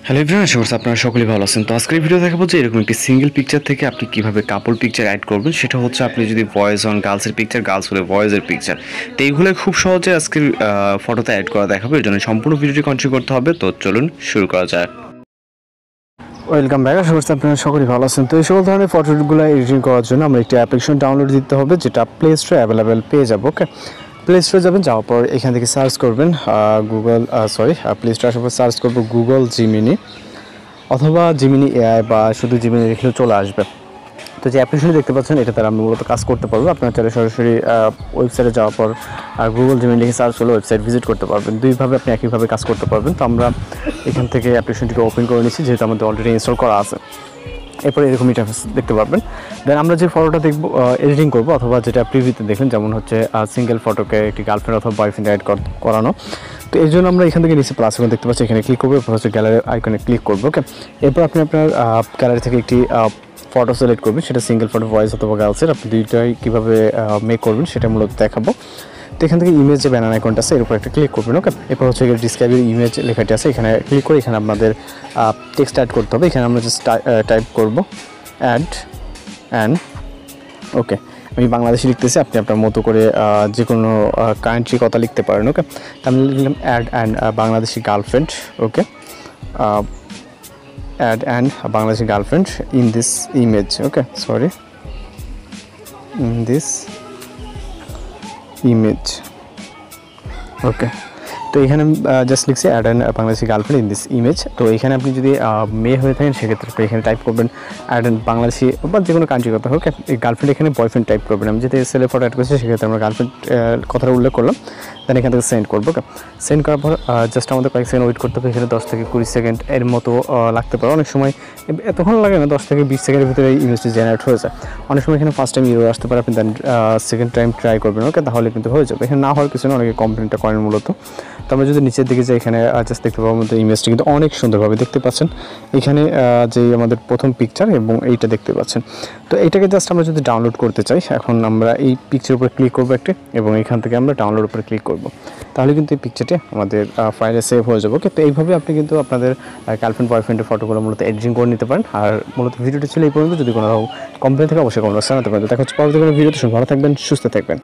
Hello everyone, আশা করছি আপনারা সকলেই ভালো আছেন। তো আজকের ভিডিও দেখাবো যে এরকম একটি সিঙ্গেল পিকচার থেকে আপনি কিভাবে কাপল পিকচার অ্যাড করবেন। সেটা হচ্ছে আপনি যদি বয়েজ হন, গার্লসের পিকচার, গার্লস হলে বয়েজের পিকচার। তো এইগুলো খুব সহজে আজকের ফটোতে অ্যাড করা দেখাবো। এর জন্য সম্পূর্ণ ভিডিওটি কন্টিনিউ করতে হবে। তো চলুন শুরু করা যায়। Welcome back. আশা করছি আপনারা সকলেই ভালো আছেন। তো এই সকল ধরনের ফটোগুলো এডিটিং করার জন্য আমরা একটি অ্যাপ্লিকেশন ডাউনলোড দিতে হবে, যেটা প্লে স্টোরে অ্যাভেলেবেল পেয়ে যাবো। ওকে, প্লে স্টোরে যাবেন, যাওয়ার পর এখান থেকে সার্চ করবেন প্লে স্টোরে আসার পর সার্চ করবো গুগল জিমিনি অথবা জিমিনি এআই, বা শুধু জিমিনি লিখলেও চলে আসবে। তো যে অ্যাপ্লিকেশন দেখতে পাচ্ছেন, এটা তারা আমি মূলত কাজ করতে পারবো। আপনার চাইলে সরাসরি ওয়েবসাইটে যাওয়ার পর গুগল জিমেইল লিখে সার্চ করলে ওয়েবসাইট ভিজিট করতে পারবেন। দুইভাবে আপনি একইভাবে কাজ করতে পারবেন। তো আমরা এখান থেকে অ্যাপ্লিকেশনটিকে ওপেন করে নিচ্ছি, যেহেতু আমাদের অলরেডি ইনস্টল করা আছে। এরপরে এরকম ইন্টারফেস দেখতে পারবেন। দেন আমরা যে ফটোটা দেখবো, এডিটিং করবো, অথবা যেটা প্রিভিউতে দেখলেন, যেমন হচ্ছে সিঙ্গেল ফটোকে একটি গার্লফ্রেন্ড অথবা বয়ফ্রেন্ড অ্যাড করানো। তো এই জন্য আমরা এখান থেকে নিচে প্লাস আইকন দেখতে পাচ্ছি, এখানে ক্লিক করবো। এরপর হচ্ছে গ্যালারি আইকনে ক্লিক করবো। ওকে, এরপর আপনি আপনার গ্যালারি থেকে একটি ফটো সিলেক্ট করবেন, সেটা সিঙ্গেল ফটো, ভয়েস অথবা গার্লসের। আপনি দুইটাই কীভাবে মেক করবেন সেটা মূলত দেখাবো। তো এখান থেকে ইমেজ যে ব্যানার আইকনটা আছে, এর উপর একটা ক্লিক করবেন। ওকে, এরপর হচ্ছে ডিসক্রাইবের ইমেজ লেখাটি আছে, এখানে ক্লিক করে এখানে আপনাদের টেক্সট অ্যাড করতে হবে। এখানে আমরা জাস্ট টাইপ করবো অ্যাড অ্যান্ড। ওকে, আমি বাংলাদেশি লিখতেছি, আপনি আপনার মতো করে যে কোনো কান্ট্রি কথা লিখতে পারেন। ওকে, আমি লিখলাম add and Bangladeshi girlfriend. Okay, add and Bangladeshi girlfriend in this image. Okay, sorry, in this image. Okay, তো এখানে জাস্ট লিখছি add and Bangladeshi girlfriend in this image. তো এখানে আপনি যদি মেয়ে হয়ে থাকেন, সেক্ষেত্রে আপনি এখানে টাইপ করবেন অ্যাড অ্যান্ড বাংলাদেশি, বা যে কোনো কান্ট্রি কথা হোক। এই গার্লফ্রেন্ড এখানে বয়ফ্রেন্ড টাইপ করবেন। আমি যদি ছেলে ফটো অ্যাড করছি, সেক্ষেত্রে আমরা গার্লফ্রেন্ড কথাটা উল্লেখ করলাম। দেন এখান থেকে সেন্ড করবো। ওকে, সেন্ড করার পর জাস্ট আমাদের কয়েক সেকেন্ড ওয়েট করতে হবে। এখানে 10 থেকে 20 সেকেন্ড এর মতো লাগতে পারে। অনেক সময় এতক্ষণ লাগে না, 10 থেকে 20 সেকেন্ডের ভিতরে এই ইমেজটি জেনারেট হয়ে যায়। অনেক সময় এখানে ফার্স্ট টাইম ইউরো আসতে পারে, আপনি দেন সেকেন্ড টাইম ট্রাই করবেন। ওকে, তাহলে কিন্তু হয়ে যাবে। এখানে না হওয়ার কিছু না, অনেকে কমপ্লেনটা করেন মূলত। তো আমরা যদি নিচের দিকে যাই, এখানে জাস্ট দেখতে পাবো আমাদের ইমেজটি কিন্তু অনেক সুন্দরভাবে দেখতে পাচ্ছেন। এখানে যে আমাদের প্রথম পিকচার এবং এইটা দেখতে পাচ্ছেন। তো এইটাকে জাস্ট আমরা যদি ডাউনলোড করতে চাই, এখন আমরা এই পিকচারের উপরে ক্লিক করবো একটা, এবং এখান থেকে আমরা ডাউনলোড উপরে ক্লিক করব। তাহলে কিন্তু এই পিকচারটি আমাদের ফাইলে সেভ হয়ে যাবে। ওকে, তো এইভাবে আপনি কিন্তু আপনাদের গার্লফ্রেন্ড বয়ফ্রেন্ডের ফটোগুলো মূলত এডিটিং করে নিতে পারেন। আর মূলত ভিডিওটি ছিল এই পর্যন্ত। যদি কোনো কমপ্লেন থাকে অবশ্যই কমেন্ট বক্সে জানাতে পারেন। দেখা হচ্ছে পরবর্তী কোনো ভিডিওতে। ভালো থাকবেন, সুস্থ থাকবেন।